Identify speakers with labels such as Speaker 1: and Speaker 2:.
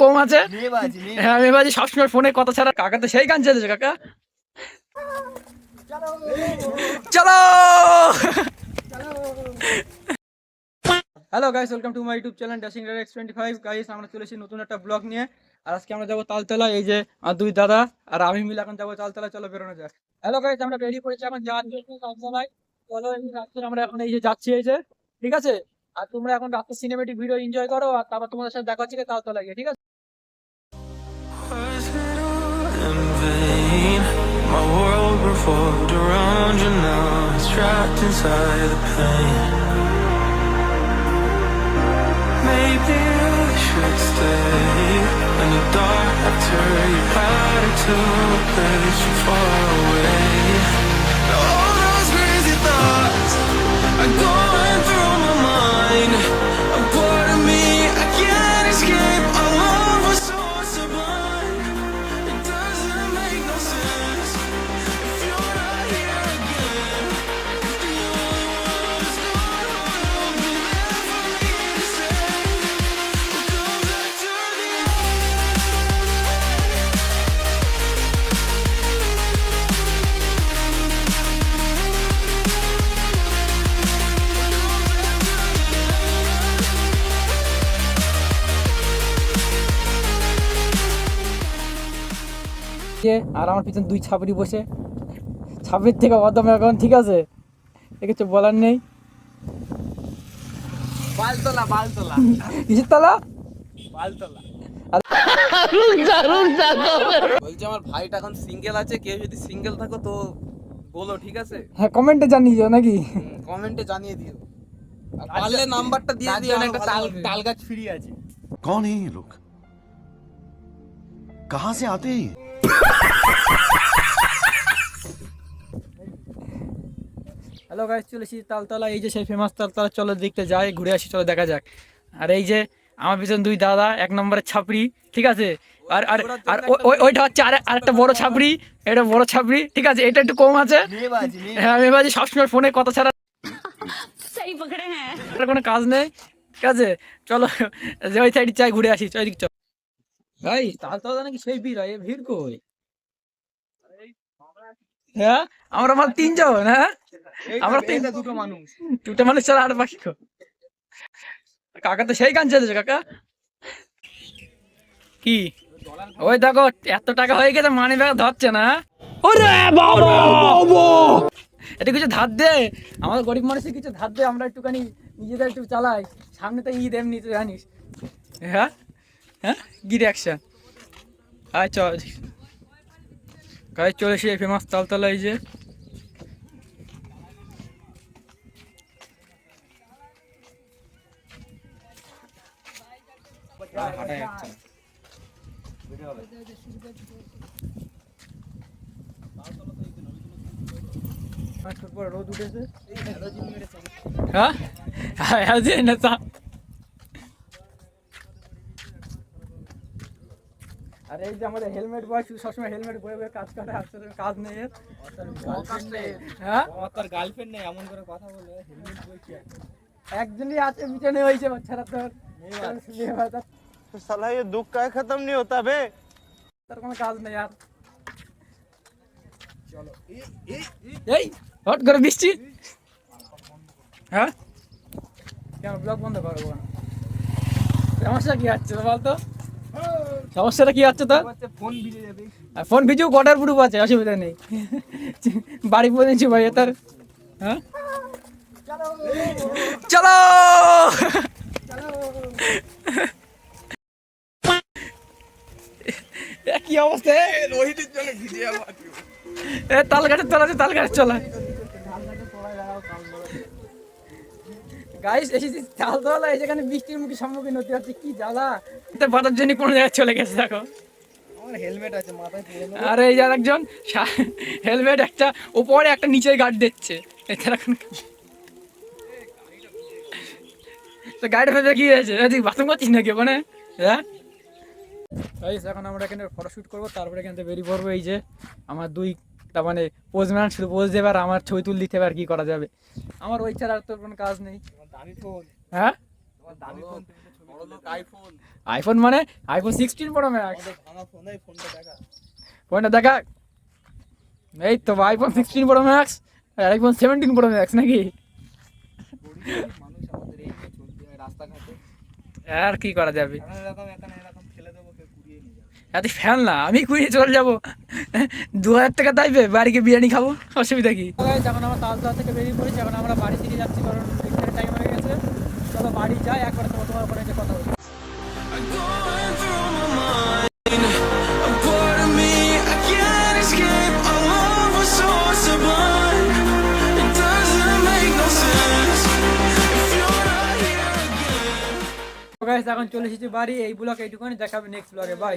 Speaker 1: কম আছে। হ্যাঁ আমি বাজি সবসময় ফোনে কথা ছাড়া। কাকা তো সেই গান চলেছে কাকা। চলো hello guys, welcome to my YouTube channel dashing red X25। Guys আমরা চলেছি নতুন একটা ব্লগ নিয়ে। আর আজকে আমরা যাবো তালতলা। এই যে আর দুই দাদা আর আমি মিলে এখন যাবো তালতলা। চলো বেরোনো যাক। হ্যালো গাইস, আমরা বেরিয়ে পড়েছি এখন যাওয়ার জন্য তালতলায়। চলো এই রাস্তায় আমরা এখন এই যে যাচ্ছি এই যে, ঠিক আছে। আর তোমরা এখন রাস্তার সিনেমেটিক ভিডিও এনজয় করো, আর তারপর তোমাদের সাথে দেখা হচ্ছে তালতলা গিয়ে, ঠিক আছে।
Speaker 2: Was it all in vain? My world revolved around you, now it's trapped inside the pain. Maybe I should stay in the dark after you had it to a place so far away. All those crazy thoughts are going through my mind. A part of me I can't escape. Our love was so sublime. It doesn't make no sense if you're not here again. The only one who's gonna be there for me to say, we'll come back to the
Speaker 1: আর আমার পিছন দুই ছাপড়ি বসে, ছাপড়ির থেকে অদম এখন, ঠিক আছে। কিছু বলার নেই।
Speaker 3: বালতলা বালতলা
Speaker 1: কিসের তলা?
Speaker 3: বালতলা বলছি আমার ভাইটা এখন সিঙ্গেল আছে, কেউ যদি সিঙ্গেল থাকো তো বলো, ঠিক আছে?
Speaker 1: হ্যাঁ কমেন্টে জানিয়ে নাকি?
Speaker 3: কমেন্টে জানিয়ে দিও, আর পারলে নাম্বারটা দিয়ে দিও। একটা তাল গাছ ফ্রি আছে।
Speaker 4: कौन है ये लोग? कहां से आते हैं ये?
Speaker 1: হ্যালো গাইস, চলেছি তালতলা। এই যে সেই ফেমাস তালতলা। চলো দেখতে যাই, ঘুরে আসি, চলো দেখা যাক। আর এই যে আমার পিছন দুই দাদা, এক নম্বরের ছাপড়ি, ঠিক আছে। আর আর আর ওইটা হচ্ছে আরেকটা বড় ছাপড়ি, এটা বড় ছাপড়ি, ঠিক আছে। এটা একটু কম আছে। হ্যাঁ আমি বাজি সবসময় ফোনে কথা ছাড়া
Speaker 5: सही पकड़े हैं।
Speaker 1: কোনো কাজ নেই, ঠিক আছে। চলো যে ওই সাইড চাই, ঘুরে আসি, ওই দিক চল। ভাই তালতলা নাকি সেই ভিড় হয়, ভিড় কই? হ্যাঁ আমরা মাত্র তিনজন। হ্যাঁ আমরা
Speaker 3: দুটো মানুষ।
Speaker 1: দুটো মানুষ ছাড়া আর বাকি কো? কাকা তো সেই গান চলেছে কাকা। কি ওই দেখো এত টাকা হয়ে গেছে, মানি ব্যাগ ধরছে না। ওরে বাবা এটা কিছু ধার দে, আমাদের গরিব মানুষের কিছু ধার দে, আমরা একটুখানি নিজেদের একটু চালাই। সামনে তো ঈদ, এমনি তো জানিস। হ্যাঁ হ্যাঁ কি রিয়াকশন? আয় চল গাইস, চলে এসে ফেমাস তালতলা। এই যে
Speaker 3: হাঁটা যাচ্ছে না।
Speaker 1: রোদ উঠেছে। হ্যাঁ হ্যাঁ নেতা। আর এই যে আমাদের হেলমেট বয়, শুধু সবসময় হেলমেট বয়ে বয়ে কাজ করে, আসলে কাজ নেই এর। হ্যাঁ
Speaker 3: তার গার্লফ্রেন্ড নেই, এমন করে কথা বলে। হেলমেট বই কি
Speaker 1: একজনই আছে পিছনে হয়েছে বাচ্চারা, তোর
Speaker 4: साला ये दुख का खत्म नहीं होता बे।
Speaker 1: তার কোনো কাজ নেই আর। চলো এই হট করে বৃষ্টি। হ্যাঁ কেন ব্লগ বন্ধ করবো? সমস্যা কি হচ্ছে বলতো? সমস্যাটা কি হচ্ছে তোর?
Speaker 3: ফোন ভিজে যাবে।
Speaker 1: ফোন ভিজু, ওয়াটার প্রুফ আছে, অসুবিধা নেই। বাড়ি পৌঁছেছি ভাই তার। হ্যাঁ চলো কি অবস্থা?
Speaker 3: রোহিতের জন্য ভিজে যাবো।
Speaker 1: তাল গাছের তলা আছে, তাল গাছের চলা। গাইস এসেছি তালতলা, এই যেখানে বৃষ্টির মুখে সম্মুখীন হতে হচ্ছে, কি জ্বালা। বাতার জন্য কোনো জায়গায় চলে গেছে দেখো।
Speaker 3: আমার হেলমেট আছে মাথায় পরে নেবো।
Speaker 1: আর এই যে একজন হেলমেট, একটা উপরে একটা নিচে গার্ড দিচ্ছে। এছাড়া গাড়িটা ফেলে কি হয়েছে? তুই বাথরুম করছিস নাকি ওখানে? হ্যাঁ গাইস এখন আমরা এখানে ফটোশুট করবো, তারপরে এখান থেকে বেরিয়ে পড়বো। এই যে আমার দুই, তার মানে পোজম্যান শুধু পোজ দেবে আর আমার ছবি তুল দিতে হবে, আর কি করা যাবে। আমার ওই ছাড়া আর তোর কোনো কাজ নেই।
Speaker 3: দামি ফোন।
Speaker 1: হ্যাঁ
Speaker 3: দামি ফোন। বড়লোক আইফোন
Speaker 1: আইফোন মানে আইফোন 16 প্রো ম্যাক্স।
Speaker 3: ভাঙা ফোন, এই ফোনটা দেখা।
Speaker 1: ফোনটা দেখা, এই তো আইফোন 16 প্রো ম্যাক্স আর আইফোন 17 প্রো ম্যাক্স নাকি?
Speaker 3: গরিব মানুষ আমাদের এই নিয়ে চলতে হয় রাস্তাঘাটে।
Speaker 1: আর কি করা যাবে,
Speaker 3: এরকম ফেলে দেবো, কেউ কুড়িয়ে নিয়ে যাবে।
Speaker 1: এত ফ্যান না, আমি কুড়িয়ে চলে যাবো। 2000 টাকা দাইবে, বাড়িকে বিরিয়ানি খাবো, অসুবিধা কি? এখন আমরা তালতলা থেকে বেরিয়ে পড়েছি, এখন আমরা বাড়ি দিকে যাচ্ছি কারণ এখানে টাইম হয়ে গেছে। চলো বাড়ি যাই, একবার তোমার ওখানে যে কথা বলছি।
Speaker 2: Going through my mind, a part of me I can't escape. Our love was so sublime. It doesn't make no sense if you're not here again.
Speaker 1: তো guys, এখন চলে এসেছি বাড়ি। এই ব্লগ এইটুকুনি, দেখাবে নেক্সট ব্লগে, বাই।